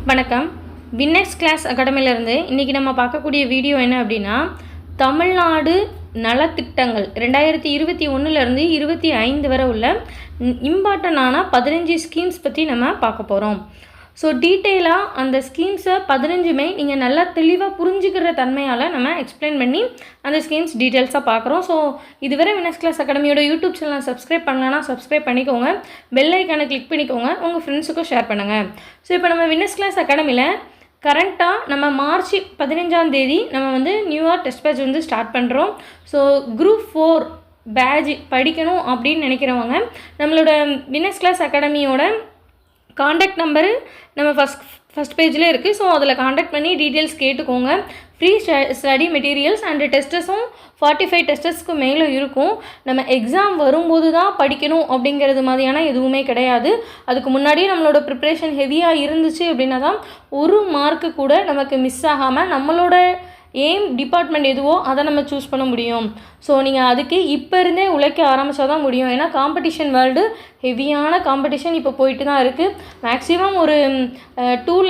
வணக்கம். வின்னெக்ஸ் கிளாஸ் அகாடமியிலேருந்து இன்றைக்கி நம்ம பார்க்கக்கூடிய வீடியோ என்ன அப்படின்னா, தமிழ்நாடு நலத்திட்டங்கள் 2021லேருந்து 25 வரை உள்ள இம்பார்ட்டண்டான 15 ஸ்கீம்ஸ் பற்றி நம்ம பார்க்க போகிறோம். ஸோ டீட்டெயிலாக அந்த ஸ்கீம்ஸை 15மே நீங்கள் நல்லா தெளிவாக புரிஞ்சுக்கிற தன்மையால் நம்ம எக்ஸ்பிளைன் பண்ணி அந்த ஸ்கீம்ஸ் டீட்டெயில்ஸாக பார்க்குறோம். ஸோ இதுவரை வின்னெக்ஸ் கிளாஸ் அகாடமியோட யூடியூப் சேனலை சப்ஸ்கிரைப் பண்ணலன்னா சப்ஸ்கிரைப் பண்ணிக்கோங்க, பெல் ஐக்கானை கிளிக் பண்ணிக்கோங்க, உங்கள் ஃப்ரெண்ட்ஸுக்கும் ஷேர் பண்ணுங்கள். ஸோ இப்போ நம்ம வின்னெக்ஸ் கிளாஸ் அகாடமியில் கரண்ட்டாக நம்ம மார்ச் 15 நம்ம நியூவாக டெஸ்ட் பேட்ச் ஸ்டார்ட் பண்ணுறோம். ஸோ குரூப் 4 பேட்ச் படிக்கணும் அப்படின்னு நினைக்கிறவங்க நம்மளோட வின்னெக்ஸ் கிளாஸ் அகாடமியோட காண்டாக்ட் நம்பரு நம்ம ஃபஸ்ட் பேஜில் இருக்குது. ஸோ அதில் காண்டாக்ட் பண்ணி டீட்டெயில்ஸ் கேட்டுக்கோங்க. ஃப்ரீ ஸ்டடி மெட்டீரியல்ஸ் அண்டு டெஸ்டஸும் 45 டெஸ்டஸ்க்கு மேலே இருக்கும். நம்ம எக்ஸாம் வரும்போது தான் படிக்கணும் அப்படிங்கிறது மாதிரியான எதுவுமே கிடையாது. அதுக்கு முன்னாடியே நம்மளோட ப்ரிப்ரேஷன் ஹெவியாக இருந்துச்சு அப்படின்னா தான் ஒரு மார்க்கு கூட நமக்கு மிஸ் ஆகாமல் நம்மளோட எய்ம் டிபார்ட்மெண்ட் எதுவோ அதை நம்ம சூஸ் பண்ண முடியும். ஸோ நீங்கள் அதுக்கு இப்போ இருந்தே உழைக்க ஆரம்பித்தா தான் முடியும். ஏன்னா காம்படிஷன் வேர்ல்டு ஹெவியான காம்படிஷன் இப்போ போயிட்டு தான் இருக்குது. மேக்ஸிமம் ஒரு 2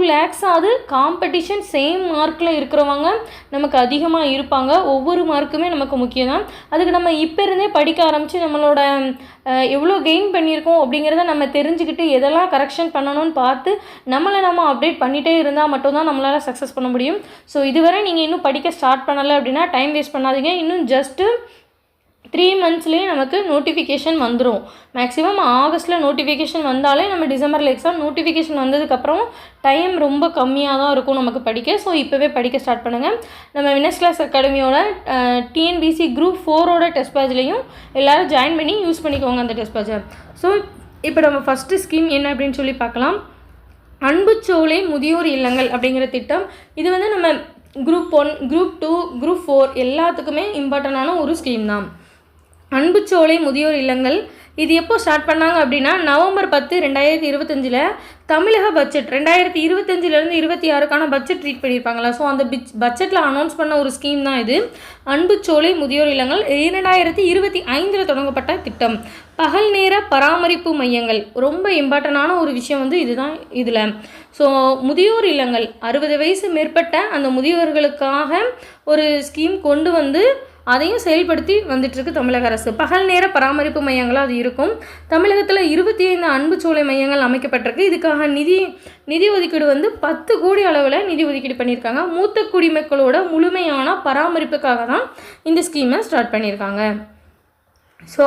லேக்ஸாவது காம்படிஷன் சேம் மார்க்கில் இருக்கிறவங்க நமக்கு அதிகமாக இருப்பாங்க. ஒவ்வொரு மார்க்குமே நமக்கு முக்கியம் தான். அதுக்கு நம்ம இப்போ இருந்தே படிக்க ஆரம்பித்து நம்மளோட எவ்வளோ கெயின் பண்ணியிருக்கோம் அப்படிங்கிறத நம்ம தெரிஞ்சுக்கிட்டு எதெல்லாம் கரெக்ஷன் பண்ணணும்னு பார்த்து நம்ம அப்டேட் பண்ணிகிட்டே இருந்தால் மட்டும்தான் நம்மளால் சக்ஸஸ் பண்ண முடியும். ஸோ இதுவரை நீங்கள் இன்னும் படிக்க ஸ்டார்ட் பண்ணலை அப்படின்னா டைம் வேஸ்ட் பண்ணாதீங்க. இன்னும் ஜஸ்ட்டு 3 மந்த்ஸ்லேயே நமக்கு நோட்டிஃபிகேஷன் வந்துடும். மேக்ஸிமம் ஆகஸ்ட்டில் நோட்டிஃபிகேஷன் வந்தாலே நம்ம டிசம்பரில் எக்ஸாம் நோட்டிஃபிகேஷன் வந்ததுக்கப்புறம் டைம் ரொம்ப கம்மியாக தான் இருக்கும் நமக்கு படிக்க. ஸோ இப்போவே படிக்க ஸ்டார்ட் பண்ணுங்கள். நம்ம வின்னெக்ஸ் கிளாஸ் அகாடமியோட டிஎன்பிசி குரூப் 4ஓட டெஸ்ட் பேட்ச்லேயும் எல்லோரும் ஜாயின் பண்ணி யூஸ் பண்ணிக்கோங்க அந்த டெஸ்ட் பேட்சை. ஸோ இப்போ நம்ம ஃபஸ்ட்டு ஸ்கீம் என்ன அப்படின்னு சொல்லி பார்க்கலாம். அன்புச்சோலை முதியோர் இல்லங்கள் அப்படிங்கிற திட்டம். இது நம்ம குரூப் 1, குரூப் 2, குரூப் 4 எல்லாத்துக்குமே இம்பார்ட்டண்டான ஒரு ஸ்கீம் தான். அன்புச்சோலை முதியோர் இல்லங்கள் இது எப்போ ஸ்டார்ட் பண்ணாங்க அப்படின்னா நவம்பர் 10, 2025 தமிழக பட்ஜெட் 2025லேருந்து 26க்கான பட்ஜெட் ட்ரீட் பண்ணியிருப்பாங்களா. ஸோ அந்த பட்ஜெட்டில் அனௌன்ஸ் பண்ண ஒரு ஸ்கீம் தான் இது. அன்புச்சோலை முதியோர் இல்லங்கள் 2025 தொடங்கப்பட்ட திட்டம். பகல் நேர பராமரிப்பு மையங்கள் ரொம்ப இம்பார்ட்டண்டான ஒரு விஷயம் இதுதான் இதில். ஸோ முதியோர் இல்லங்கள் 60 வயசு மேற்பட்ட அந்த முதியோர்களுக்காக ஒரு ஸ்கீம் கொண்டு அதையும் செயல்படுத்தி வந்துட்டுருக்கு தமிழக அரசு. பகல் நேர பராமரிப்பு மையங்களாக அது இருக்கும். தமிழகத்தில் 25 அன்புச்சோலை மையங்கள் அமைக்கப்பட்டிருக்கு. இதுக்காக நிதி ஒதுக்கீடு 10 கோடி அளவில் நிதி ஒதுக்கீடு பண்ணியிருக்காங்க. மூத்த குடிமக்களோட முழுமையான பராமரிப்புக்காக தான் இந்த ஸ்கீமை ஸ்டார்ட் பண்ணியிருக்காங்க. ஸோ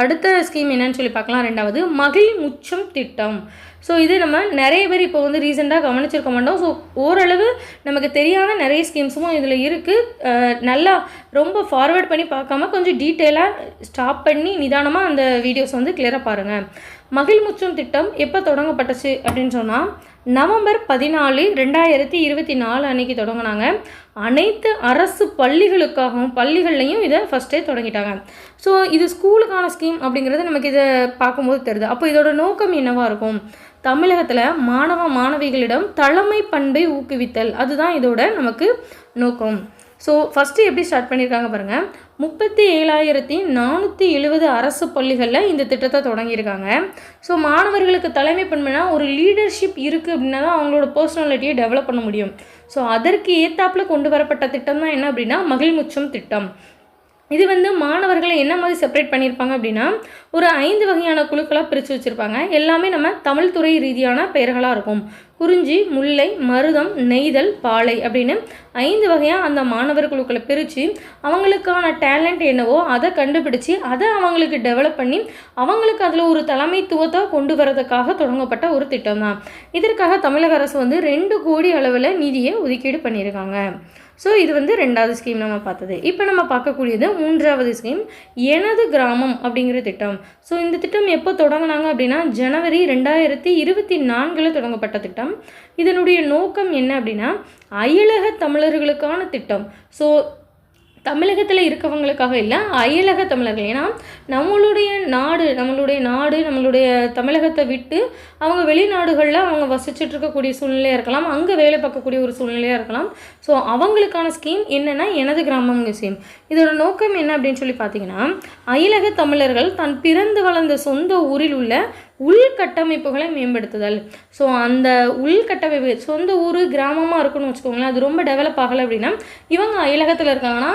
அடுத்த ஸ்கீம் என்னன்னு சொல்லி பார்க்கலாம். 2வது மகிழ் முச்சம் திட்டம். ஸோ இது நம்ம நிறைய பேர் இப்போ ரீசெண்டாக கவனிச்சிருக்க மாட்டோம். ஸோ ஓரளவு நமக்கு தெரியாத நிறைய ஸ்கீம்ஸும் இதில் இருக்குது. நல்லா ரொம்ப ஃபார்வேர்ட் பண்ணி பார்க்காம கொஞ்சம் டீட்டெயிலாக ஸ்டாப் பண்ணி நிதானமாக அந்த வீடியோஸ் கிளியராக பாருங்கள். மகிழ் முச்சம் திட்டம் எப்போ தொடங்கப்பட்டுச்சு அப்படின்னு சொன்னால் நவம்பர் 14, 2024 அன்றைக்கி தொடங்கினாங்க. அனைத்து அரசு பள்ளிகள்லையும் இதை ஃபஸ்ட்டே தொடங்கிட்டாங்க. ஸோ இது ஸ்கூலுக்கான ஸ்கீம் அப்படிங்கிறது நமக்கு இதை பார்க்கும்போது தெரியுது. அப்போ இதோட நோக்கம் என்னவாக இருக்கும்? தமிழகத்தில் மாணவிகளிடம் தலைமை பண்பை ஊக்குவித்தல், அதுதான் இதோட நமக்கு நோக்கம். ஸோ ஃபஸ்ட்டு எப்படி ஸ்டார்ட் பண்ணியிருக்காங்க பாருங்கள். 37,470 அரசு பள்ளிகளில் இந்த திட்டத்தை தொடங்கியிருக்காங்க. ஸோ மாணவர்களுக்கு தலைமை பண்புனா ஒரு லீடர்ஷிப் இருக்குது அப்படின்னா தான் அவங்களோட பர்சனாலிட்டியை டெவலப் பண்ண முடியும். ஸோ அதற்கு ஏத்தாப்பில் கொண்டு வரப்பட்ட திட்டம் தான் என்ன அப்படின்னா மகிழ் முச்சம் திட்டம். இது மாணவர்களை என்ன மாதிரி செப்பரேட் பண்ணியிருப்பாங்க அப்படின்னா ஒரு 5 வகையான குழுக்களாக பிரித்து வச்சுருப்பாங்க. எல்லாமே நம்ம தமிழ் துறை ரீதியான பெயர்களாக இருக்கும். குறிஞ்சி, முல்லை, மருதம், நெய்தல், பாலை அப்படின்னு 5 வகையாக அந்த மாணவர் குழுக்களை பிரித்து அவங்களுக்கான டேலண்ட் என்னவோ அதை கண்டுபிடிச்சி அதை அவங்களுக்கு டெவலப் பண்ணி அவங்களுக்கு அதில் ஒரு தலைமைத்துவத்தை கொண்டு வரதுக்காக தொடங்கப்பட்ட ஒரு திட்டம் தான். இதற்காக தமிழக அரசு 2 கோடி அளவில் நிதியை ஒதுக்கீடு பண்ணியிருக்காங்க. ஸோ இது 2வது ஸ்கீம் நம்ம பார்த்தது. இப்போ நம்ம பார்க்கக்கூடியது 3வது ஸ்கீம் எனது கிராமம் அப்படிங்கிற திட்டம். ஸோ இந்த திட்டம் எப்போ தொடங்கினாங்க அப்படின்னா ஜனவரி 2024 தொடங்கப்பட்ட திட்டம். இதனுடைய நோக்கம் என்ன அப்படின்னா அயலக தமிழர்களுக்கான திட்டம். ஸோ தமிழகத்தில் இருக்கவங்களுக்காக இல்லை, அயலக தமிழர்கள். ஏன்னா நம்மளுடைய நாடு தமிழகத்தை விட்டு அவங்க வெளிநாடுகளில் அவங்க வசிச்சுட்டு இருக்கக்கூடிய சூழ்நிலையாக இருக்கலாம், அங்கே வேலை பார்க்கக்கூடிய ஒரு சூழ்நிலையாக இருக்கலாம். ஸோ அவங்களுக்கான ஸ்கீம் என்னென்னா எனது கிராமம்ங்க ஸ்கீம். இதோட நோக்கம் என்ன அப்படின்னு சொல்லி பார்த்தீங்கன்னா அயலக தமிழர்கள் தான் பிறந்து வளர்ந்த சொந்த ஊரில் உள்ள உள்கட்டமைப்புகளை மேம்படுத்துதல். ஸோ அந்த உள்கட்டமைப்பு சொந்த ஊர் கிராமமாக இருக்குன்னு வச்சுக்கோங்களேன், அது ரொம்ப டெவலப் ஆகலை அப்படின்னா இவங்க அயலகத்தில் இருக்காங்கன்னா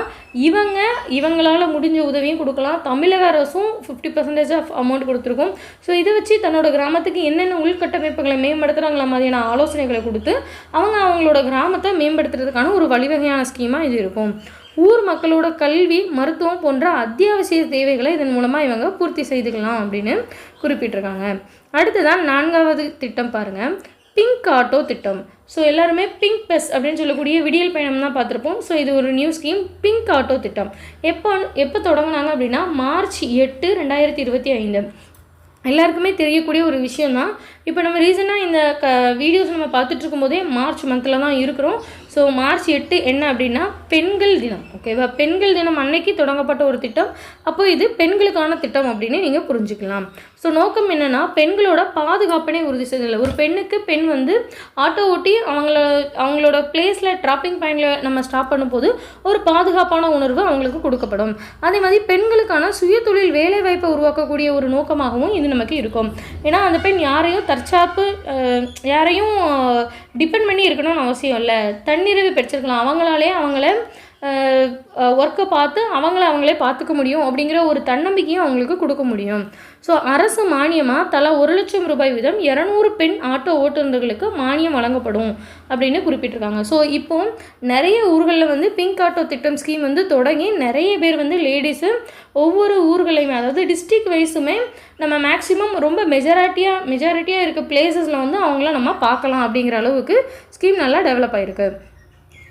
இவங்களால் முடிஞ்ச உதவியும் கொடுக்கலாம். தமிழக அரசும் 50% ஆஃப் அமௌண்ட் கொடுத்துருக்கோம். ஸோ இதை வச்சு தன்னோட கிராமத்துக்கு என்னென்ன உள்கட்டமைப்புகளை மேம்படுத்துகிறாங்களா மாதிரியான ஆலோசனைகளை கொடுத்து அவங்களோட கிராமத்தை மேம்படுத்துறதுக்கான ஒரு வழிவகையான ஸ்கீமாக இது இருக்கும். ஊர் மக்களோட கல்வி, மருத்துவம் போன்ற அத்தியாவசிய தேவைகளை இதன் மூலமாக இவங்க பூர்த்தி செய்துக்கலாம் அப்படின்னு குறிப்பிட்டிருக்காங்க. அடுத்ததான் 4வது திட்டம் பாருங்கள், பிங்க் ஆட்டோ திட்டம். ஸோ எல்லாருமே பிங்க் பஸ் அப்படின்னு சொல்லக்கூடிய விடியல் பயணம் தான் பார்த்துருப்போம். ஸோ இது ஒரு நியூ ஸ்கீம், பிங்க் ஆட்டோ திட்டம். எப்போ தொடங்கினாங்க அப்படின்னா March 8, 2025. எல்லாருக்குமே தெரியக்கூடிய ஒரு விஷயம் தான். இப்போ நம்ம ரீசனாக இந்த வீடியோஸ் நம்ம பார்த்துட்டு இருக்கும்போதே மார்ச் மந்தில் தான் இருக்கிறோம். ஸோ March 8 என்ன அப்படின்னா பெண்கள் தினம். ஓகேவா, பெண்கள் தினம் அன்னைக்கு தொடங்கப்பட்ட ஒரு திட்டம். அப்போ இது பெண்களுக்கான திட்டம் அப்படின்னு நீங்கள் புரிஞ்சுக்கலாம். ஸோ நோக்கம் என்னென்னா பெண்களோட பாதுகாப்பினை உறுதி செய்தல். ஒரு பெண்ணுக்கு பெண் வந்து ஆட்டோ ஓட்டி அவங்களோட பிளேஸில் ட்ராப்பிங் பாயிண்டில் நம்ம ஸ்டாப் பண்ணும்போது ஒரு பாதுகாப்பான உணர்வு அவங்களுக்கு கொடுக்கப்படும். அதே மாதிரி பெண்களுக்கான சுயதொழில் வேலைவாய்ப்பை உருவாக்கக்கூடிய ஒரு நோக்கமாகவும் இது நமக்கு இருக்கும். ஏன்னா அந்த பெண் யாரையும் யாரையும் டிபெண்ட் பண்ணி இருக்கணும்னு அவசியம் இல்லை. தன்னிறைவு பெற்றிருக்கலாம். அவங்கள ஒர்க்கை பார்த்து அவங்களே பார்த்துக்க முடியும் அப்படிங்கிற ஒரு தன்னம்பிக்கையும் அவங்களுக்கு கொடுக்க முடியும். ஸோ அரசு மானியமாக தலா 1 லட்சம் ரூபாய் வீதம் 200 பெண் ஆட்டோ ஓட்டுநர்களுக்கு மானியம் வழங்கப்படும் அப்படின்னு குறிப்பிட்டிருக்காங்க. ஸோ இப்போ நிறைய ஊர்களில் வந்து பிங்க் ஆட்டோ திட்டம் ஸ்கீம் வந்து தொடங்கி நிறைய பேர் வந்து லேடிஸு ஒவ்வொரு ஊர்களையுமே, அதாவது டிஸ்ட்ரிக்ட் வைஸுமே நம்ம மேக்ஸிமம் ரொம்ப மெஜாரிட்டியாக இருக்க பிளேசஸில் வந்து அவங்கள நம்ம பார்க்கலாம் அப்படிங்கிற அளவுக்கு ஸ்கீம் நல்லா டெவலப் ஆகிருக்கு.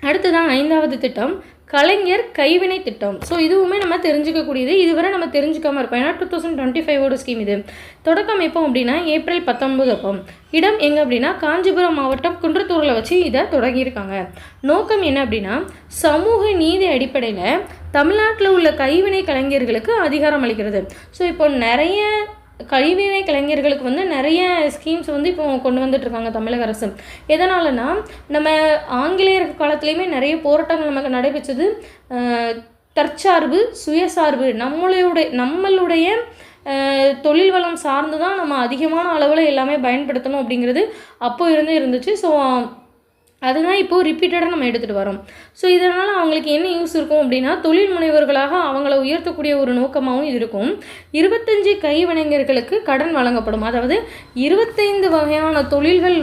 அடுத்ததான் 5வது திட்டம், கலைஞர் கைவினை திட்டம். ஸோ இதுவுமே நம்ம தெரிஞ்சுக்கக்கூடியது. இதுவரை நம்ம தெரிஞ்சுக்காமல் இருப்போம். ஏன்னா 2025 ஸ்கீம் இது. தொடக்கம் எப்போ அப்படின்னா April 19 அப்போ. இடம் எங்கே அப்படின்னா காஞ்சிபுரம் மாவட்டம் குன்றத்தூரில் வச்சு இதை தொடங்கியிருக்காங்க. நோக்கம் என்ன அப்படின்னா சமூக நீதி அடிப்படையில் தமிழ்நாட்டில் உள்ள கைவினை கலைஞர்களுக்கு அதிகாரம் அளிக்கிறது. ஸோ இப்போ நிறைய கைவினை கலைஞர்களுக்கு வந்து நிறைய ஸ்கீம்ஸ் வந்து இப்போ கொண்டு வந்துட்டுருக்காங்க தமிழக அரசு. எதனாலனா நம்ம ஆங்கிலேயர் காலத்துலேயுமே நிறைய போராட்டங்கள் நமக்கு நடைபெற்றது. தற்சார்பு, சுயசார்பு, நம்மளுடைய தொழில் வளம் சார்ந்து தான் நம்ம அதிகமான அளவில் எல்லாமே பயன்படுத்தணும் அப்படிங்கிறது அப்போ இருந்துச்சு. ஸோ அதுதான் இப்போது ரிப்பீட்டடாக நம்ம எடுத்துகிட்டு வரோம். ஸோ இதனால் அவங்களுக்கு என்ன யூஸ் இருக்கும் அப்படின்னா தொழில் முனைவர்களாக அவங்கள உயர்த்தக்கூடிய ஒரு நோக்கமாகவும் இது இருக்கும். 25 கைவினைஞர்களுக்கு கடன் வழங்கப்படும். அதாவது 25 வகையான தொழில்கள்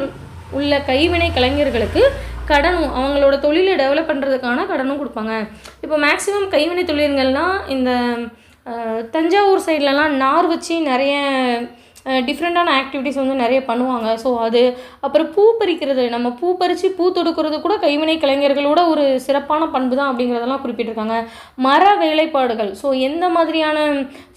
உள்ள கைவினை கலைஞர்களுக்கு கடனும், அவங்களோட தொழிலை டெவலப் பண்ணுறதுக்கான கடனும் கொடுப்பாங்க. இப்போ மேக்ஸிமம் கைவினை தொழில்கள்னால் இந்த தஞ்சாவூர் சைட்லலாம் நார் வச்சு நிறைய டிஃப்ரெண்ட்டான ஆக்டிவிட்டிஸ் வந்து நிறைய பண்ணுவாங்க. ஸோ அது அப்புறம் பூ பறிக்கிறது, நம்ம பூ பறித்து பூ தொடுக்கிறது கூட கைவினை கலைஞர்களோட ஒரு சிறப்பான பண்பு தான் அப்படிங்கிறதெல்லாம் குறிப்பிட்டிருக்காங்க. மர வேலைப்பாடுகள், ஸோ எந்த மாதிரியான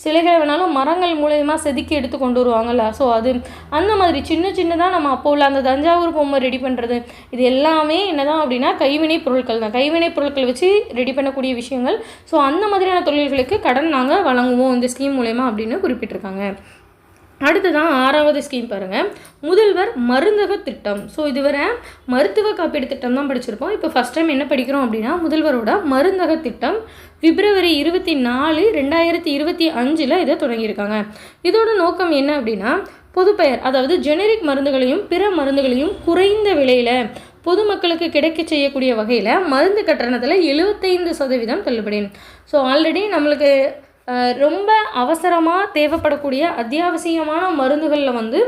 சிலைகளை வேணாலும் மரங்கள் மூலயமா செதுக்கி எடுத்து கொண்டு வருவாங்கள்ல, ஸோ அது அந்த மாதிரி சின்னதாக நம்ம அப்போ உள்ள அந்த தஞ்சாவூர் பொம்மை ரெடி பண்ணுறது, இது எல்லாமே என்னதான் அப்படின்னா கைவினை பொருட்கள் தான். கைவினை பொருட்கள் வச்சு ரெடி பண்ணக்கூடிய விஷயங்கள். ஸோ அந்த மாதிரியான தொழில்களுக்கு கடன் நாங்கள் வழங்குவோம் இந்த ஸ்கீம் மூலயமா அப்படின்னு குறிப்பிட்டிருக்காங்க. அடுத்ததான் 6வது ஸ்கீம் பாருங்கள், முதல்வர் மருந்தக திட்டம். ஸோ இதுவரை மருத்துவ காப்பீடு திட்டம் தான் படிச்சிருப்போம். இப்போ ஃபஸ்ட் டைம் என்ன படிக்கிறோம் அப்படின்னா முதல்வரோட மருந்தக திட்டம் February 24, 2025 இதை தொடங்கியிருக்காங்க. இதோட நோக்கம் என்ன அப்படின்னா பொதுப்பெயர், அதாவது ஜெனரிக் மருந்துகளையும் பிற மருந்துகளையும் குறைந்த விலையில் பொதுமக்களுக்கு கிடைக்க செய்யக்கூடிய வகையில் மருந்து கட்டணத்தில் 75% தள்ளுபடி. ஸோ ஆல்ரெடி நம்மளுக்கு ரொம்ப அவசரமாக தேவைப்படக்கூடிய அத்தியாவசியமான மருந்துகளில் வந்து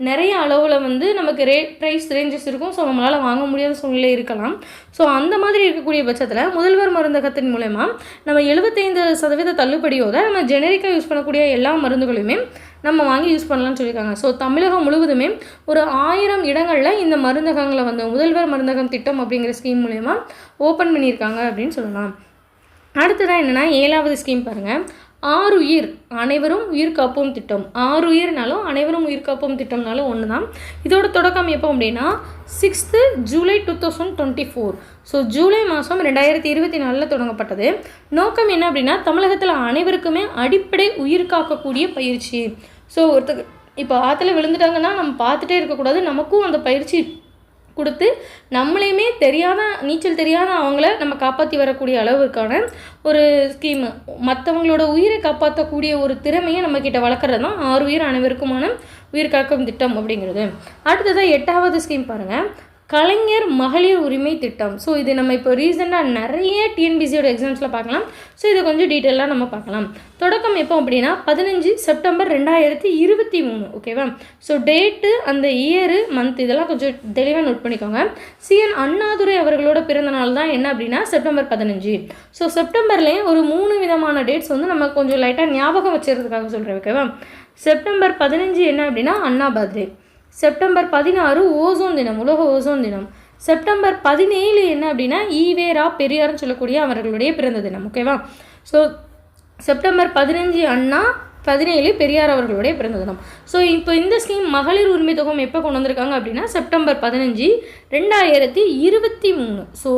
நிறைய அளவில் வந்து நமக்கு ப்ரைஸ் ரேஞ்சஸ் இருக்கும். ஸோ நம்மளால் வாங்க முடியாத சூழ்நிலை இருக்கலாம். ஸோ அந்த மாதிரி இருக்கக்கூடிய பட்சத்தில் முதல்வர் மருந்தகத்தின் மூலமா நம்ம 75% தள்ளுபடியோட நம்ம ஜெனரிக்காக யூஸ் பண்ணக்கூடிய எல்லா மருந்துகளையுமே நம்ம வாங்கி யூஸ் பண்ணலாம்னு சொல்லியிருக்காங்க. ஸோ தமிழகம் முழுவதுமே ஒரு 1000 இடங்களில் இந்த மருந்தகங்களை வந்து முதல்வர் மருந்தகம் திட்டம் அப்படிங்கிற ஸ்கீம் மூலமா ஓப்பன் பண்ணியிருக்காங்க அப்படின்னு சொல்லலாம். அடுத்ததான் என்னென்னா 7வது ஸ்கீம் பாருங்கள், ஆருயிர் அனைவரும் உயிர் காப்போம் திட்டம். ஆருயிர்னாலும் அனைவரும் உயிர் காப்போம் திட்டம்னாலும் ஒன்று தான். இதோட தொடக்கம் எப்போ அப்படின்னா 6 July 2024. ஸோ ஜூலை மாதம் 2024 தொடங்கப்பட்டது. நோக்கம் என்ன அப்படின்னா தமிழகத்தில் அனைவருக்குமே அடிப்படை உயிர் காக்கக்கூடிய பயிற்சி. ஸோ ஒருத்தர் இப்போ ஆற்றுல விழுந்துட்டாங்கன்னா நம்ம பார்த்துட்டே இருக்கக்கூடாது, நமக்கும் அந்த பயிற்சி கொடுத்து நம்மளையுமே நீச்சல் தெரியாத அவங்கள நம்ம காப்பாற்றி வரக்கூடிய அளவுக்கான ஒரு ஸ்கீமு. மற்றவங்களோட உயிரை காப்பாற்றக்கூடிய ஒரு திறமையை நம்மக்கிட்ட வளர்க்குறது தான் ஆருயிர் அனைவருக்குமான உயிர்காக்கும் திட்டம் அப்படிங்கிறது. அடுத்ததாக 8வது ஸ்கீம் பாருங்கள், கலைஞர் மகளிர் உரிமை திட்டம். ஸோ இது நம்ம இப்போ ரீசெண்டாக நிறைய டிஎன்பிசியோட எக்ஸாம்ஸில் பார்க்கலாம். ஸோ இதை கொஞ்சம் டீட்டெயிலாக நம்ம பார்க்கலாம். தொடக்கம் எப்போ அப்படின்னா 15 செப்டம்பர் 2023. ஓகேவா? ஸோ டேட்டு, அந்த இயரு, மந்த் இதெல்லாம் கொஞ்சம் தெளிவாக நோட் பண்ணிக்கோங்க. சிஎன் அண்ணாதுரை அவர்களோட பிறந்த நாள் தான் என்ன அப்படின்னா செப்டம்பர் 15. ஸோ செப்டம்பர்லேயே ஒரு 3 விதமான டேட்ஸ் வந்து நம்ம கொஞ்சம் லைட்டாக ஞாபகம் வச்சுருக்கிறதுக்காக சொல்கிறேன். ஓகேவா? செப்டம்பர் 15 என்ன அப்படின்னா அண்ணா பர்த்டே. செப்டம்பர் 16 ஓசோன் தினம், உலக ஓசோன் தினம். செப்டம்பர் 17 என்ன அப்படின்னா ஈவேரா பெரியார்னு சொல்லக்கூடிய அவர்களுடைய பிறந்த தினம். ஓகேவா? ஸோ செப்டம்பர் 15 அண்ணா, 17 பெரியார் அவர்களுடைய பிறந்த தினம். ஸோ இப்போ இந்த ஸ்கீம் மகளிர் உரிமை தொகை எப்போ கொண்டு வந்திருக்காங்க அப்படின்னா செப்டம்பர் 15 2023. ஸோ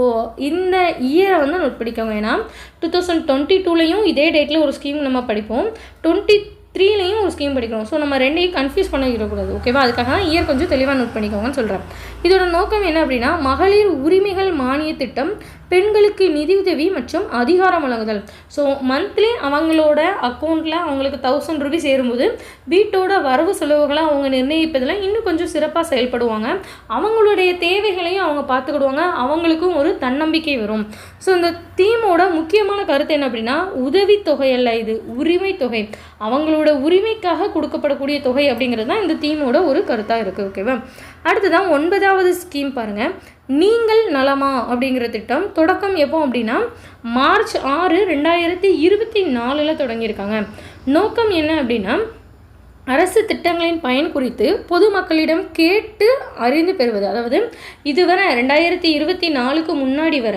இந்த இயரை வந்து நோட் பண்ணிக்கோங்க. ஏன்னா 2022லையும் இதே டேட்டில் ஒரு ஸ்கீம் நம்ம படிப்போம், 23லையும் ஒரு ஸ்கீம் படிக்கிறோம். ஸோ நம்ம ரெண்டையும் கன்ஃபியூஸ் பண்ணிடக்கூடாது. ஓகேவா? அதுக்காக தான் இயர் கொஞ்சம் தெளிவாக நோட் பண்ணிக்கோங்கன்னு சொல்கிறேன். இதோட நோக்கம் என்ன அப்படின்னா மகளிர் உரிமைகள் மானிய திட்டம், பெண்களுக்கு நிதியுதவி மற்றும் அதிகாரம் வழங்குதல். ஸோ மந்த்லி அவங்களோட அக்கௌண்ட்டில் அவங்களுக்கு 1000 ரூபீஸ் சேரும்போது வீட்டோட வரவு செலவுகளை அவங்க நிர்ணயிப்பதில் இன்னும் கொஞ்சம் சிறப்பாக செயல்படுவாங்க. அவங்களுடைய தேவைகளையும் அவங்க பார்த்துக்கிடுவாங்க. அவங்களுக்கும் ஒரு தன்னம்பிக்கை வரும். ஸோ இந்த தீமோட முக்கியமான கருத்து என்ன அப்படின்னா உதவித்தொகை அல்ல, இது உரிமை தொகை. அவங்களோட உரிமைக்காக கொடுக்கப்படக்கூடிய தொகை அப்படிங்கிறது தான் இந்த தீமோட ஒரு கருத்தாக இருக்குது. ஓகேவா? அடுத்ததான் 9வது ஸ்கீம் பாருங்கள், நீங்கள் நலமா அப்படிங்கிற திட்டம். தொடக்கம் எப்போ அப்படின்னா மார்ச் 6 2024 தொடங்கியிருக்காங்க. நோக்கம் என்ன அப்படின்னா அரசு திட்டங்களின் பயன் குறித்து பொதுமக்களிடம் கேட்டு அறிந்து பெறுவது. அதாவது இதுவரை 2024க்கு முன்னாடி வர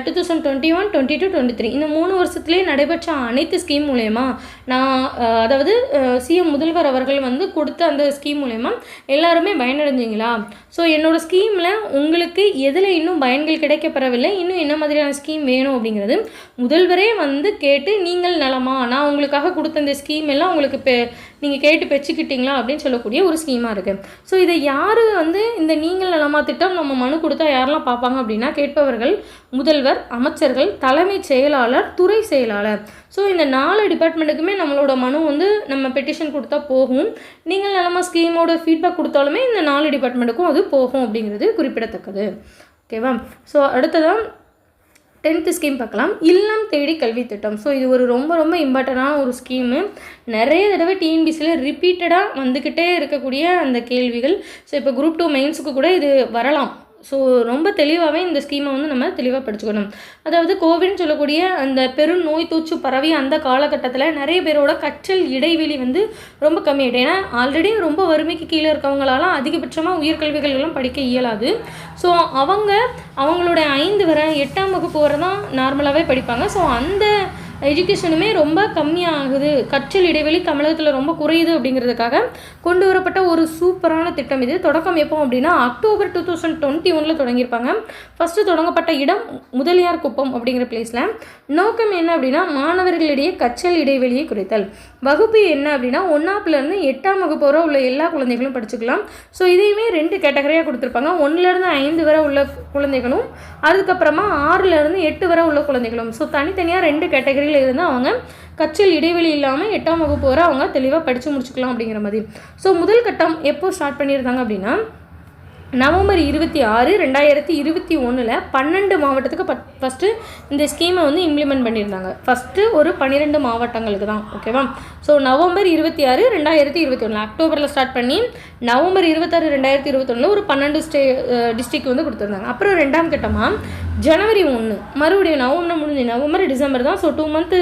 2021, 22, 23 இந்த 3 வருஷத்துலேயே நடைபெற்ற அனைத்து ஸ்கீம் மூலயமா அதாவது சிஎம் முதல்வர் அவர்கள் வந்து கொடுத்த அந்த ஸ்கீம் மூலயமா எல்லாருமே பயனடைஞ்சிங்களா? ஸோ என்னோடய ஸ்கீமில் உங்களுக்கு எதில் இன்னும் பயன்கள் கிடைக்கப்பெறவில்லை, இன்னும் என்ன மாதிரியான ஸ்கீம் வேணும் அப்படிங்கிறது முதல்வரே வந்து கேட்டு நீங்கள் நலமா, நான் உங்களுக்காக கொடுத்த இந்த ஸ்கீம் எல்லாம் உங்களுக்கு நீங்கள் கேட்டு பெற்றுக்கிட்டீங்களா அப்படின்னு சொல்லக்கூடிய ஒரு ஸ்கீமாக இருக்குது. ஸோ இதை யார் வந்து இந்த நீங்கள் நலமா திட்டம் நம்ம மனு கொடுத்தா யாரெல்லாம் பார்ப்பாங்க அப்படின்னா கேட்பவர்கள் முதல்வர், அமைச்சர்கள், தலைமைச் செயலாளர், துறை செயலாளர். ஸோ இந்த 4 டிபார்ட்மெண்ட்டுக்குமே நம்மளோட மனு வந்து நம்ம பெட்டிஷன் கொடுத்தா போகும். நீங்கள் நலமா ஸ்கீமோட ஃபீட்பேக் கொடுத்தாலுமே இந்த 4 டிபார்ட்மெண்ட்டுக்கும் அது போகும் அப்படிங்கிறது குறிப்பிடத்தக்கது. ஓகேவா? ஸோ அடுத்ததான் 10th ஸ்கீம் பார்க்கலாம், இல்லம் தேடி கல்வி திட்டம். ஸோ இது ஒரு ரொம்ப ரொம்ப இம்பார்ட்டண்டான ஒரு ஸ்கீமு. நிறைய தடவை டிஎன்பிசியில் ரிப்பீட்டடாக வந்துக்கிட்டே இருக்கக்கூடிய அந்த கேள்விகள். ஸோ இப்போ குரூப் 2 மெயின்ஸுக்கு கூட இது வரலாம். ஸோ ரொம்ப தெளிவாகவே இந்த ஸ்கீமை வந்து நம்ம தெளிவாக படிச்சுக்கணும். அதாவது கோவிட்னு சொல்லக்கூடிய அந்த பெரும் நோய் தொற்று பரவி அந்த காலகட்டத்தில் நிறைய பேரோட கற்றல் இடைவெளி வந்து ரொம்ப கம்மியாகிட்டு. ஏன்னா ஆல்ரெடி ரொம்ப வறுமைக்கு கீழே இருக்கவங்களால அதிகபட்சமாக உயர்கல்விகள் எல்லாம் படிக்க இயலாது. ஸோ அவங்களோட 5 வரை 8ஆம் வகுப்பு வரை தான் நார்மலாகவே படிப்பாங்க. ஸோ அந்த எஜுகேஷனுமே ரொம்ப கம்மியாகுது, கற்றல் இடைவெளி தமிழகத்தில் ரொம்ப குறையுது அப்படிங்கிறதுக்காக கொண்டு வரப்பட்ட ஒரு சூப்பரான திட்டம் இது. தொடக்கம் எப்போ அப்படின்னா அக்டோபர் 2021 தொடங்கியிருப்பாங்க. ஃபஸ்ட்டு தொடங்கப்பட்ட இடம் முதலியார் குப்பம் அப்படிங்கிற பிளேஸில். நோக்கம் என்ன அப்படின்னா மாணவர்களிடையே கற்றல் இடைவெளியை குறைத்தல். வகுப்பு என்ன அப்படின்னா 1ஆப்லேருந்து 8ஆம் வகுப்பு வரை உள்ள எல்லா குழந்தைகளும் படிச்சுக்கலாம். ஸோ இதையுமே 2 கேட்டகரியாக கொடுத்துருப்பாங்க. 1லேருந்து 5 வரை உள்ள குழந்தைகளும், அதுக்கப்புறமா 6லேருந்து 8 வரை உள்ள குழந்தைகளும். ஸோ தனித்தனியாக 2 கேட்டகரியில் இருந்து அவங்க கற்றல் இடைவெளி இல்லாமல் 8ஆம் வகுப்பு வரை அவங்க தெளிவாக படித்து முடிச்சுக்கலாம் அப்படிங்கிற மாதிரி. ஸோ முதல் கட்டம் எப்போ ஸ்டார்ட் பண்ணியிருந்தாங்க அப்படின்னா நவம்பர் 26, 2021 12 மாவட்டத்துக்கு ஃபஸ்ட்டு இந்த ஸ்கீமை வந்து இம்ப்ளிமெண்ட் பண்ணியிருந்தாங்க. ஃபஸ்ட்டு ஒரு 12 மாவட்டங்களுக்கு தான். ஓகேவா? ஸோ நவம்பர் 26, 2021 அக்டோபரில் ஸ்டார்ட் பண்ணி நவம்பர் 26, 2021 ஒரு 12 டிஸ்ட்ரிக்ட் வந்து கொடுத்துருந்தாங்க. அப்புறம் 2ஆம் கட்டமாக ஜனவரி 1 மறுபடியும் நவம்பர் முடிஞ்சு நவம்பர் டிசம்பர் தான். ஸோ 2 மந்த்து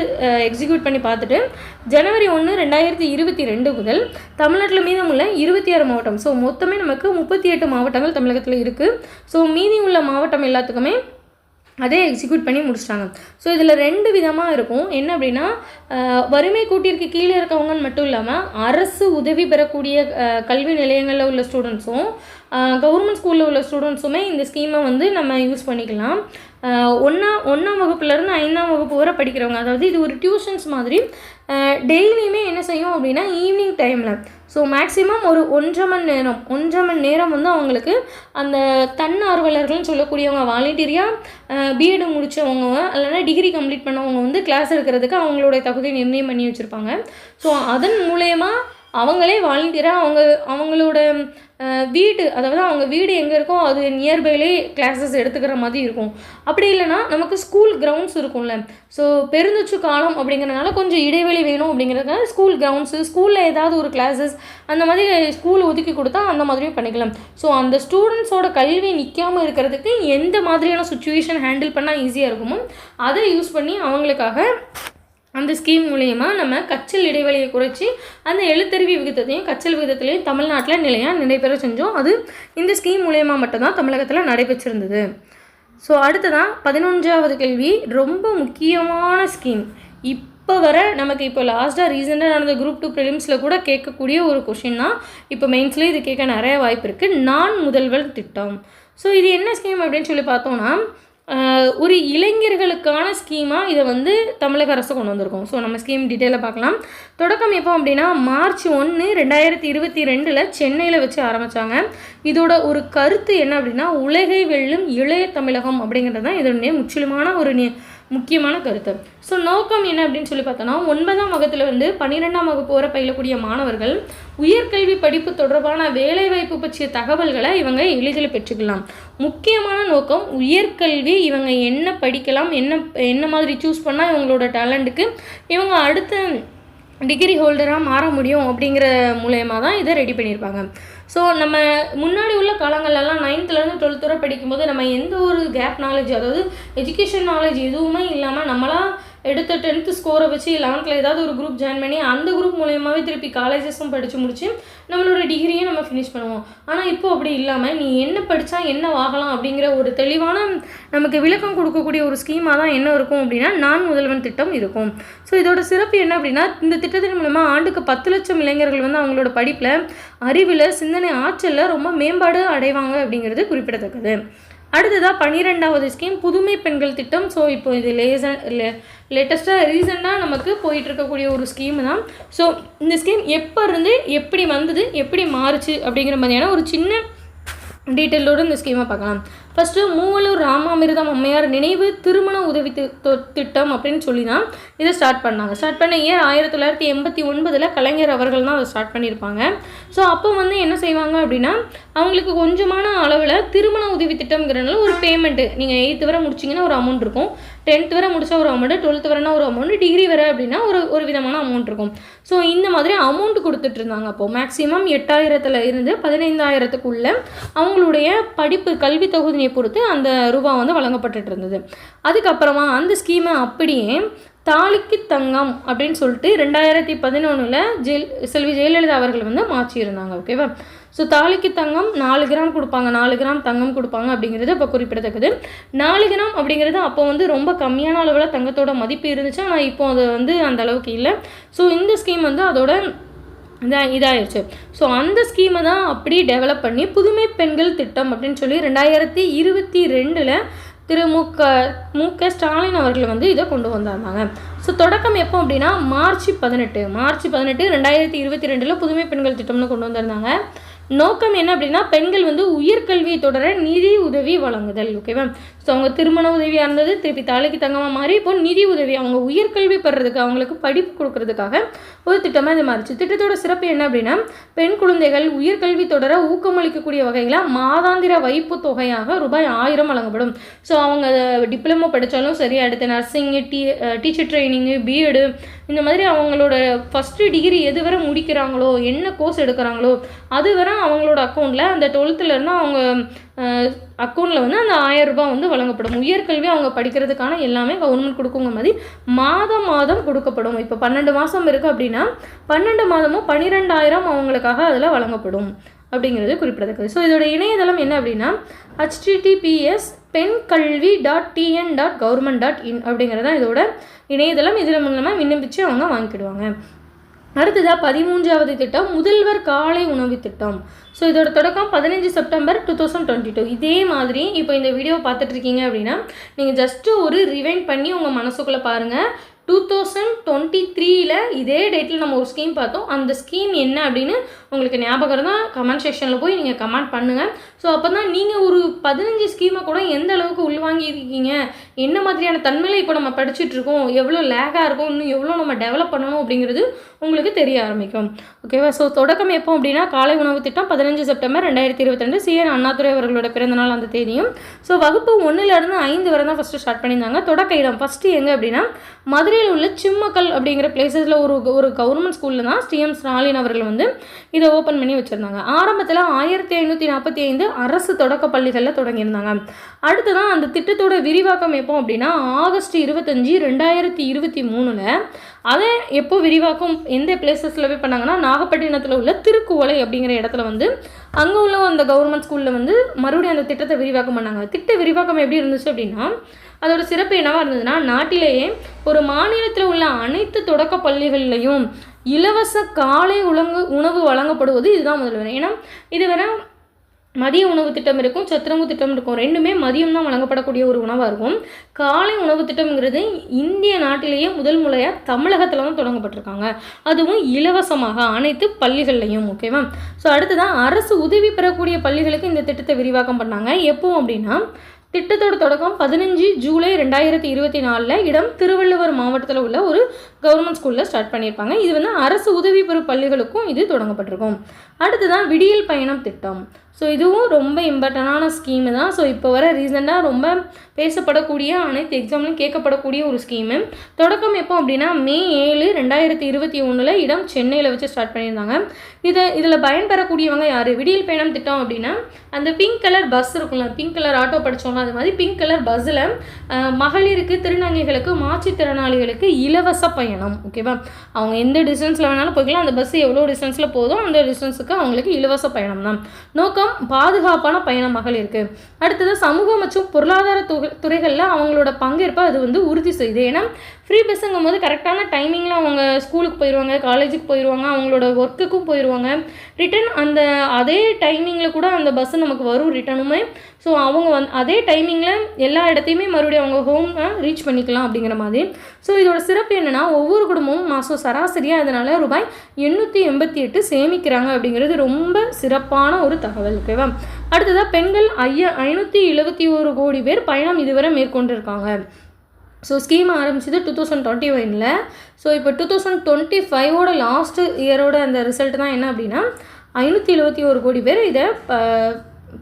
எக்ஸிக்யூட் பண்ணி பார்த்துட்டு ஜனவரி 1, 2022 முதல் தமிழ்நாட்டில் மீதம் உள்ள 26 மாவட்டம். ஸோ மொத்தமே நமக்கு 38 மாவட்டங்கள் தமிழகத்தில் இருக்குது. ஸோ மீதி உள்ள மாவட்டம் எல்லாத்துக்குமே அதே எக்ஸிக்யூட் பண்ணி முடிச்சிட்டாங்க. ஸோ இதில் 2 விதமாக இருக்கும். என்ன அப்படின்னா வறுமை கூட்டிற்கு கீழே இருக்கவங்கன்னு மட்டும் இல்லாமல் அரசு உதவி பெறக்கூடிய கல்வி நிலையங்களில் உள்ள ஸ்டூடெண்ட்ஸும் கவர்மெண்ட் ஸ்கூலில் உள்ள ஸ்டூடெண்ட்ஸுமே இந்த ஸ்கீமை வந்து நம்ம யூஸ் பண்ணிக்கலாம். 1ஆம் வகுப்புலேருந்து 5ஆம் வகுப்பு வரை படிக்கிறவங்க, அதாவது இது ஒரு டியூஷன்ஸ் மாதிரி. டெய்லியுமே என்ன செய்யும் அப்படின்னா ஈவினிங் டைமில் ஸோ மேக்ஸிமம் ஒரு 1.5 மணி நேரம் வந்து அவங்களுக்கு அந்த தன்னார்வலர்கள்னு சொல்லக்கூடியவங்க வாலண்டியரியாக பிஎட் முடித்தவங்க இல்லைனா டிகிரி கம்ப்ளீட் பண்ணவங்க வந்து கிளாஸ் எடுக்கிறதுக்கு அவங்களுடைய தகுதியை நிர்ணயம் பண்ணி வச்சுருப்பாங்க. ஸோ அதன் மூலயமா அவங்களே வாலண்டியராக அவங்களோட வீடு, அதாவது அவங்க வீடு எங்கே இருக்கோ அது நியர்பைலே கிளாஸஸ் எடுத்துக்கிற மாதிரி இருக்கும். அப்படி இல்லைனா நமக்கு ஸ்கூல் கிரவுண்ட்ஸ் இருக்கும்ல, ஸோ பெருந்தொற்று காலம் அப்படிங்கிறனால கொஞ்சம் இடைவெளி வேணும் அப்படிங்கிறதுனால ஸ்கூல் கிரவுண்ட்ஸு, ஸ்கூலில் ஏதாவது ஒரு கிளாஸஸ் அந்த மாதிரி ஸ்கூல் ஒதுக்கி கொடுத்தா அந்த மாதிரியும் பண்ணிக்கலாம். ஸோ அந்த ஸ்டூடெண்ட்ஸோட கல்வி நிற்காமல் இருக்கிறதுக்கு எந்த மாதிரியான சுச்சுவேஷன் ஹேண்டில் பண்ணால் ஈஸியாக இருக்குமோ அதை யூஸ் பண்ணி அவங்களுக்காக அந்த ஸ்கீம் மூலயமா நம்ம கற்றல் இடைவெளியை குறைச்சி அந்த எழுத்தறிவி விகிதத்தையும் கற்றல் விகிதத்திலையும் தமிழ்நாட்டில் நிலையாக நடைபெற செஞ்சோம். அது இந்த ஸ்கீம் மூலயமா மட்டும்தான் தமிழகத்தில் நடைபெற்றிருந்தது. ஸோ அடுத்ததான் 11வது கேள்வி, ரொம்ப முக்கியமான ஸ்கீம். இப்போ வர நமக்கு இப்போ லாஸ்ட்டாக ரீசெண்டாக நடந்த குரூப் 2 ப்ரிலிம்ஸில் கூட கேட்கக்கூடிய ஒரு கொஷின் தான். இப்போ மெயின்ஸ்லேயே இது கேட்க நிறைய வாய்ப்பு இருக்குது. நான் முதல்வர் திட்டம். ஸோ இது என்ன ஸ்கீம் அப்படின்னு சொல்லி பார்த்தோன்னா, ஒரு இளைஞர்களுக்கான ஸ்கீமாக இதை வந்து தமிழக அரசு கொண்டு வந்திருக்கோம். ஸோ நம்ம ஸ்கீம் டீட்டெயிலாக பார்க்கலாம். தொடக்கம் எப்போ அப்படின்னா March 1, 2022 சென்னையில் வச்சு ஆரம்பித்தாங்க. இதோட ஒரு கருத்து என்ன அப்படின்னா, உலகை வெல்லும் இளைய தமிழகம் அப்படிங்கிறது தான் இதனுடைய முற்றிலுமான ஒரு முக்கியமான கருத்து. ஸோ நோக்கம் என்ன அப்படின்னு சொல்லி பார்த்தோன்னா, 9ஆம் வகுப்பில் வந்து 12ஆம் வகுப்பு வரை பயிலக்கூடிய மாணவர்கள் உயர்கல்வி படிப்பு தொடர்பான வேலைவாய்ப்பு பற்றிய தகவல்களை இவங்க எளிதில் பெற்றுக்கலாம். முக்கியமான நோக்கம் உயர்கல்வி, இவங்க என்ன படிக்கலாம், என்ன மாதிரி சூஸ் பண்ணால் இவங்களோட டேலண்ட்டுக்கு இவங்க அடுத்த டிகிரி ஹோல்டராக மாற முடியும் அப்படிங்கிற மூலயமா தான் இதை ரெடி பண்ணியிருப்பாங்க. ஸோ நம்ம முன்னாடி உள்ள காலங்கள்லாம் 9th-லேருந்து 12th வரை படிக்கும்போது நம்ம எந்த ஒரு கேப் நாலேஜ், அதாவது எஜுகேஷன் நாலேஜ் எதுவுமே இல்லாமல் நம்மளாம் எடுத்த 10th ஸ்கோரை வச்சு 11th ஏதாவது ஒரு குரூப் ஜாயின் பண்ணி அந்த குரூப் மூலயமாவே திருப்பி காலேஜஸும் படித்து முடிச்சு நம்மளோட டிகிரியும் நம்ம ஃபினிஷ் பண்ணுவோம். ஆனால் இப்போ அப்படி இல்லாமல் நீ என்ன படித்தா என்ன ஆகலாம் அப்படிங்கிற ஒரு தெளிவான நமக்கு விளக்கம் கொடுக்கக்கூடிய ஒரு ஸ்கீமாக தான் என்ன இருக்கும் அப்படின்னா நான் முதல்வன் திட்டம் இருக்கும். ஸோ இதோட சிறப்பு என்ன அப்படின்னா, இந்த திட்டத்தின் மூலமாக ஆண்டுக்கு 10 லட்சம் இளைஞர்கள் வந்து அவங்களோட படிப்பில், அறிவில், சிந்தனை ஆற்றலில் ரொம்ப மேம்பாடு அடைவாங்க அப்படிங்கிறது குறிப்பிடத்தக்கது. அடுத்ததாக 12வது ஸ்கீம் புதுமை பெண்கள் திட்டம். ஸோ இப்போ இது லேட்டஸ்ட்டாக ரீசெண்டாக நமக்கு போயிட்டு இருக்கக்கூடிய ஒரு ஸ்கீம் தான். ஸோ இந்த ஸ்கீம் எப்போ இருந்து எப்படி வந்தது, எப்படி மாறுச்சு அப்படிங்கிற மாதிரியான ஒரு சின்ன டீட்டெயிலோடு இந்த ஸ்கீமை பார்க்கலாம். ஃபஸ்ட்டு மூவலூர் ராமாமிர்தம் அம்மையார் நினைவு திருமண உதவி திட்டம் அப்படின்னு சொல்லி தான் இதை ஸ்டார்ட் பண்ணாங்க. ஸ்டார்ட் பண்ண இயர் 1989 கலைஞர் அவர்கள் தான் அதை ஸ்டார்ட் பண்ணியிருப்பாங்க. ஸோ அப்போ வந்து என்ன செய்வாங்க அப்படின்னா, அவங்களுக்கு கொஞ்சமான அளவில் திருமண உதவி திட்டம்ங்கிறனால ஒரு பேமெண்ட்டு, நீங்கள் 8th வரை முடிச்சிங்கன்னா ஒரு அமௌண்ட் இருக்கும், 10th வரை முடிச்சா ஒரு அமௌண்ட்டு, 12th வரனா ஒரு அமௌண்ட்டு, டிகிரி வரை அப்படின்னா ஒரு விதமான அமௌண்ட் இருக்கும். ஸோ இந்த மாதிரி அமௌண்ட் கொடுத்துட்டு இருந்தாங்க. அப்போது மேக்ஸிமம் 8,000 இருந்து 15,000க்குள்ளே அவங்களுடைய படிப்பு கல்வி தகுதியை பொறுத்து அந்த ரூபா வந்து வழங்கப்பட்டு இருந்தது. அதுக்கப்புறமா அந்த ஸ்கீமை அப்படியே தாலிக்கு தங்கம் அப்படின்னு சொல்லிட்டு 2011 செல்வி ஜெயலலிதா அவர்கள் வந்து மாற்றியிருந்தாங்க. ஓகேவா? ஸோ தாலிக்கு தங்கம் 4 கிராம் கொடுப்பாங்க, 4 கிராம் தங்கம் கொடுப்பாங்க அப்படிங்கிறது இப்போ குறிப்பிடத்தக்கது. 4 கிராம் அப்படிங்கிறது அப்போ வந்து ரொம்ப கம்மியான அளவில் தங்கத்தோட மதிப்பு இருந்துச்சு. ஆனால் இப்போ அது வந்து அந்த அளவுக்கு இல்லை. ஸோ இந்த ஸ்கீம் வந்து அதோட இதாகிடுச்சு. ஸோ அந்த ஸ்கீமை தான் அப்படி டெவலப் பண்ணி புதுமை பெண்கள் திட்டம் அப்படின்னு சொல்லி 2022 திரு மு க ஸ்டாலின் அவர்கள் வந்து இதை கொண்டு வந்தாங்க. ஸோ தொடக்கம் எப்போ அப்படின்னா மார்ச் 18 2022 புதுமை பெண்கள் திட்டம்னு கொண்டு வந்திருந்தாங்க. நோக்கம் என்ன அப்படின்னா, பெண்கள் வந்து உயர்கல்வியை தொடர நிதி உதவி வழங்குதல். ஓகேவா? ஸோ அவங்க திருமண உதவியாக இருந்தது திருப்பி தாலிக்கு தங்கமாக மாறி இப்போ நிதி உதவி, அவங்க உயர்கல்வி பெறதுக்கு, அவங்களுக்கு படிப்பு கொடுக்கறதுக்காக ஒரு திட்டமாக இது மாறிச்சு. திட்டத்தோட சிறப்பு என்ன அப்படின்னா, பெண் குழந்தைகள் உயர்கல்வி தொடர ஊக்கமளிக்கக்கூடிய வகையில் மாதாந்திர வைப்பு தொகையாக ரூபாய் 1000 வழங்கப்படும். ஸோ அவங்க டிப்ளமோ படித்தாலும் சரி, அடுத்த நர்சிங்கு, டீச்சர் ட்ரைனிங்கு, பிஎடு, இந்த மாதிரி அவங்களோட ஃபஸ்ட்டு டிகிரி எது வரை முடிக்கிறாங்களோ, என்ன கோர்ஸ் எடுக்கிறாங்களோ அது வரை அவங்களோட அக்கௌண்ட்டில் அந்த 12th அவங்க அக்கௌண்ட்டில் வந்து அந்த 1000 ரூபாய் வந்து வழங்கப்படும். உயர்கல்வி அவங்க படிக்கிறதுக்கான எல்லாமே கவர்மெண்ட் கொடுக்குங்க மாதிரி மாதம் கொடுக்கப்படும். இப்போ 12 மாதம் இருக்குது அப்படின்னா 12 மாதமும் 12,000 அவங்களுக்காக அதில் வழங்கப்படும் அப்படிங்கிறது குறிப்பிடத்தக்கது. ஸோ இதோட இணையதளம் என்ன அப்படின்னா https://penkalvi.tn.government.in அப்படிங்கிறது தான் இதோட இணையதளம். இதில் மூலமாக விண்ணப்பிச்சு அவங்க வாங்கிக்கிடுவாங்க. அடுத்ததாக 13வது திட்டம் முதல்வர் காலை உணவு திட்டம். ஸோ இதோட தொடக்கம் 15 செப்டம்பர் 2022. இதே மாதிரி இப்போ இந்த வீடியோ பார்த்துட்ருக்கீங்க அப்படின்னா நீங்கள் ஜஸ்ட்டு ஒரு ரிவைண்ட் பண்ணி உங்கள் மனசுக்குள்ளே பாருங்கள். 2023ல் இதே டேட்டில் நம்ம ஒரு ஸ்கீம் பார்த்தோம். அந்த ஸ்கீம் என்ன அப்படின்னு உங்களுக்கு ஞாபகம் தான் கமெண்ட் செக்ஷனில் போய் நீங்கள் கமெண்ட் பண்ணுங்கள். ஸோ அப்போ தான் நீங்கள் ஒரு 15 ஸ்கீமை கூட எந்த அளவுக்கு உள்வாங்கியிருக்கீங்க, என்ன மாதிரியான தன்மையில் இப்போ நம்ம படிச்சுட்ருக்கோம், எவ்வளோ லேகாக இருக்கும், இன்னும் எவ்வளோ நம்ம டெவலப் பண்ணணும் அப்படிங்கிறது உங்களுக்கு தெரிய ஆரம்பிக்கும். ஓகேவா? ஸோ தொடக்கம் எப்போ அப்படின்னா காலை உணவு திட்டம் 15 செப்டம்பர் 2022 CN அண்ணாதுரை அவர்களோட பிறந்தநாள் அந்த தேதியும். ஸோ வகுப்பு 1லேருந்து 5 வரை தான் ஃபஸ்ட்டு ஸ்டார்ட் பண்ணியிருந்தாங்க. தொடக்க இடம் ஃபஸ்ட்டு எங்கே அப்படின்னா மதுரையில் உள்ள சிம்மக்கல் அப்படிங்கிற பிளேசஸில் ஒரு கவர்மெண்ட் ஸ்கூலில் தான் ஸ்ரீஎம் ஸ்டாலின் அவர்கள் வந்து இதை ஓப்பன் பண்ணி வச்சுருந்தாங்க. ஆரம்பத்தில் 1545 அரசு தொடக்க பள்ளிகளில் தொடங்கியிருந்தாங்க. அடுத்து தான் அந்த திட்டத்தோட விரிவாக்கம் எப்போ அப்படின்னா ஆகஸ்ட் 25, 2023ல் அதை எப்போ விரிவாக்கம் எந்த பிளேசஸில் போய் பண்ணாங்கன்னா நாகப்பட்டினத்தில் உள்ள திருக்குவளை அப்படிங்கிற இடத்துல வந்து அங்கே உள்ள அந்த கவர்மெண்ட் ஸ்கூலில் வந்து மறுபடியும் அந்த திட்டத்தை விரிவாக்கம் பண்ணாங்க. திட்ட விரிவாக்கம் எப்படி இருந்துச்சு அப்படின்னா அதோட சிறப்பு என்னவா இருந்ததுன்னா நாட்டிலேயே ஒரு மாநிலத்தில் உள்ள அனைத்து தொடக்க பள்ளிகள்லையும் இலவச காலை உணவு வழங்கப்படுவது இதுதான் முதல்வர். ஏன்னா இதுவரை மதிய உணவு திட்டம் இருக்கும், சத்துணவு திட்டம் இருக்கும். ரெண்டுமே மதியம் தான் வழங்கப்படக்கூடிய ஒரு உணவாக இருக்கும். காலை உணவு திட்டம்ங்கிறது இந்திய நாட்டிலேயே முதல் முறையாக தமிழகத்தில் தான் தொடங்கப்பட்டிருக்காங்க. அதுவும் இலவசமாக அனைத்து பள்ளிகள்லையும். ஓகேவா? ஸோ அடுத்ததான் அரசு உதவி பெறக்கூடிய பள்ளிகளுக்கு இந்த திட்டத்தை விரிவாக்கம் பண்ணாங்க. எப்போ அப்படின்னா திட்டத்தோட தொடக்கம் 15 ஜூலை 2024 இடம் திருவள்ளுவர் மாவட்டத்தில் உள்ள ஒரு கவர்மெண்ட் ஸ்கூலில் ஸ்டார்ட் பண்ணியிருப்பாங்க. இது வந்து அரசு உதவி பெறும் பள்ளிகளுக்கும் இது தொடங்கப்பட்டிருக்கும். அடுத்துதான் விடியல் பயணம் திட்டம். ஸோ இதுவும் ரொம்ப இம்பார்ட்டண்டான ஸ்கீமு தான். ஸோ இப்போ வர ரீசெண்டாக ரொம்ப பேசப்படக்கூடிய அனைத்து எக்ஸாம்லையும் கேட்கப்படக்கூடிய ஒரு ஸ்கீமு. தொடக்கம் எப்போ அப்படின்னா மே 7, 2021 இடம் சென்னையில் வச்சு ஸ்டார்ட் பண்ணியிருந்தாங்க. இதில் பயன்பெறக்கூடியவங்க யார்? விடியல் பயணம் திட்டம் அப்படின்னா அந்த பிங்க் கலர் பஸ் இருக்குல்ல, பிங்க் கலர் ஆட்டோ படித்தோம்னா அது மாதிரி பிங்க் கலர் பஸ்ஸில் மகளிருக்கு, திருநங்கைகளுக்கு, மாற்றுத்திறனாளிகளுக்கு இலவச பயணம். ஓகேவா? அவங்க எந்த டிஸ்டன்ஸில் வேணாலும் போய்க்கலாம். அந்த பஸ் எவ்வளோ டிஸ்டன்ஸில் போதும் அந்த டிஸ்டன்ஸுக்கு அவங்களுக்கு இலவச பயணம் தான். நோக்கம் பாதுகாப்பான பயணம் மகளிருக்கு. அடுத்தது சமூக மற்றும் பொருளாதார துறைகளில் அவங்களோட பங்கேற்பை அது வந்து உறுதி செய்யுது. ஏன்னா ஃப்ரீ பஸ்ஸுங்கும் போது கரெக்டான டைமிங்கில் அவங்க ஸ்கூலுக்கு போயிடுவாங்க, காலேஜுக்கு போயிடுவாங்க, அவங்களோட ஒர்க்குக்கும் போயிடுவாங்க. ரிட்டன் அந்த அதே டைமிங்கில் கூட அந்த பஸ்ஸு நமக்கு வரும் ரிட்டனுமே. ஸோ அவங்க அதே டைமிங்கில் எல்லா இடத்தையுமே மறுபடியும் அவங்க ஹோம் ரீச் பண்ணிக்கலாம் அப்படிங்கிற மாதிரி. ஸோ இதோட சிறப்பு என்னென்னா ஒவ்வொரு குடும்பமும் மாதம் சராசரியாக அதனால் ரூபாய் 888 சேமிக்கிறாங்க அப்படிங்கிறது ரொம்ப சிறப்பான ஒரு தகவல். ஓகேவா? அடுத்ததாக பெண்கள் 571 கோடி பேர் பயணம் இதுவரை மேற்கொண்டிருக்காங்க. ஸோ ஸ்கீம் ஆரம்பிச்சது 2021. ஸோ இப்போ 2025 லாஸ்ட் இயரோட அந்த ரிசல்ட் தான் என்ன அப்படின்னா 571 கோடி பேர் இதை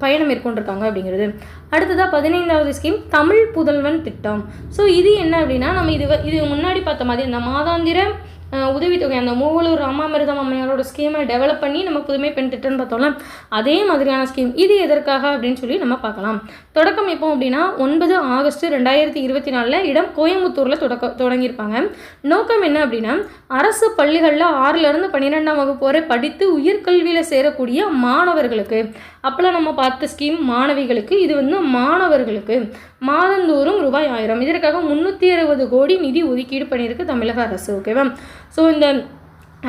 பயணம் மேற்கொண்டிருக்காங்க அப்படிங்கிறது. அடுத்ததாக 15வது ஸ்கீம் தமிழ் புதல்வன் திட்டம். ஸோ இது என்ன அப்படின்னா நம்ம இது முன்னாடி பார்த்த மாதிரி இந்த மாதாந்திர உதவித்தொகை அந்த மூவலூர் ராமாமிர்தம் அம்மையாரோட ஸ்கீமை டெவலப் பண்ணி நம்ம புதுமை பெண் திட்டம்னு பார்த்தோம்ல அதே மாதிரியான ஸ்கீம். இது எதற்காக அப்படின்னு சொல்லி நம்ம பார்க்கலாம். தொடக்கம் எப்போ அப்படின்னா 9 ஆகஸ்ட் 2024 இடம் கோயம்புத்தூரில் தொடங்கியிருப்பாங்க. நோக்கம் என்ன அப்படின்னா அரசு பள்ளிகளில் 6லேருந்து 12ஆம் வகுப்பு வரை படித்து உயர்கல்வியில் சேரக்கூடிய மாணவர்களுக்கு, அப்போலாம் நம்ம பார்த்த ஸ்கீம் மாணவிகளுக்கு, இது வந்து மாணவர்களுக்கு மாதந்தோறும் ரூபாய் 1000. இதற்காக 360 கோடி நிதி ஒதுக்கீடு பண்ணியிருக்கு தமிழக அரசு. ஓகேவா? ஸோ இந்த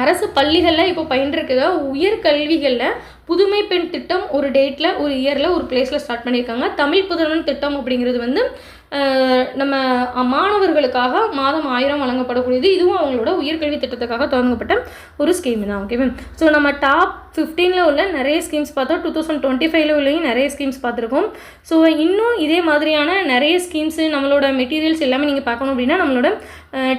அரசு பள்ளிகளில் இப்போ பயின்றிருக்கிற உயர்கல்விகளில் புதுமை பெண் திட்டம் ஒரு டேட்டில், ஒரு இயரில், ஒரு பிளேஸில் ஸ்டார்ட் பண்ணியிருக்காங்க. தமிழ் புதல்வன் திட்டம் அப்படிங்கிறது வந்து நம்ம மாணவர்களுக்காக மாதம் 1000 வழங்கப்படக்கூடியது. இதுவும் அவங்களோட உயர்கல்வி திட்டத்துக்காக தொடங்கப்பட்ட ஒரு ஸ்கீம் தான். ஓகேவா? ஸோ நம்ம டாப் 15 உள்ள நிறைய ஸ்கீம்ஸ் பார்த்தோம். 2025 உள்ளேயும் நிறைய ஸ்கீம்ஸ் பார்த்துருக்கோம். ஸோ இன்னும் இதே மாதிரியான நிறைய ஸ்கீம்ஸு நம்மளோட மெட்டீரியல்ஸ் எல்லாமே நீங்கள் பார்க்கணும் அப்படின்னா நம்மளோட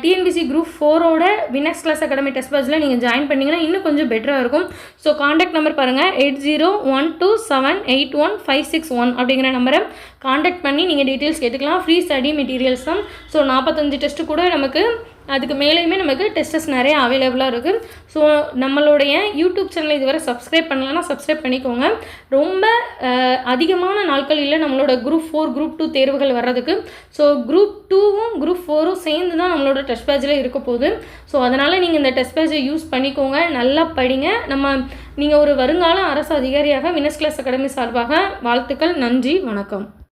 டிஎன்பிசி குரூப் 4ஓட வினெக்ஸ் கிளாஸ் அகாடமி டெஸ்ட் பேட்சில் நீங்கள் ஜாயின் பண்ணிங்கன்னா இன்னும் கொஞ்சம் பெட்டராக இருக்கும். ஸோ காண்டாக்ட் நம்பர் பாருங்கள் 8012781561 அப்படிங்கிற நம்பரை காண்டாக்ட் பண்ணி நீங்கள் டீட்டெயில்ஸ் கேட்டுக்கலாம். ஃப்ரீ ஸ்டடி மெட்டீரியல்ஸ் தான். ஸோ 45 டெஸ்ட்டு கூட நமக்கு அதுக்கு மேலேயுமே நமக்கு டெஸ்டஸ் நிறைய அவைலபிளாக இருக்குது. ஸோ நம்மளுடைய யூடியூப் சேனலை இதுவரை சப்ஸ்கிரைப் பண்ணலன்னா சப்ஸ்கிரைப் பண்ணிக்கோங்க. ரொம்ப அதிகமான நாட்கள் இல்லை நம்மளோட குரூப் 4 குரூப் 2 தேர்வுகள் வர்றதுக்கு. ஸோ குரூப் 2வும் குரூப் 4ம் சேர்ந்து தான் நம்மளோட டெஸ்ட் பேட்சில் இருக்க போகுது. ஸோ அதனால் நீங்கள் இந்த டெஸ்ட் பேட்சை யூஸ் பண்ணிக்கோங்க, நல்லா படிங்க. நீங்கள் ஒரு வருங்கால அரசு அதிகாரியாக வினெக்ஸ் கிளாஸ் அகாடமி சார்பாக வாழ்த்துக்கள். நன்றி, வணக்கம்.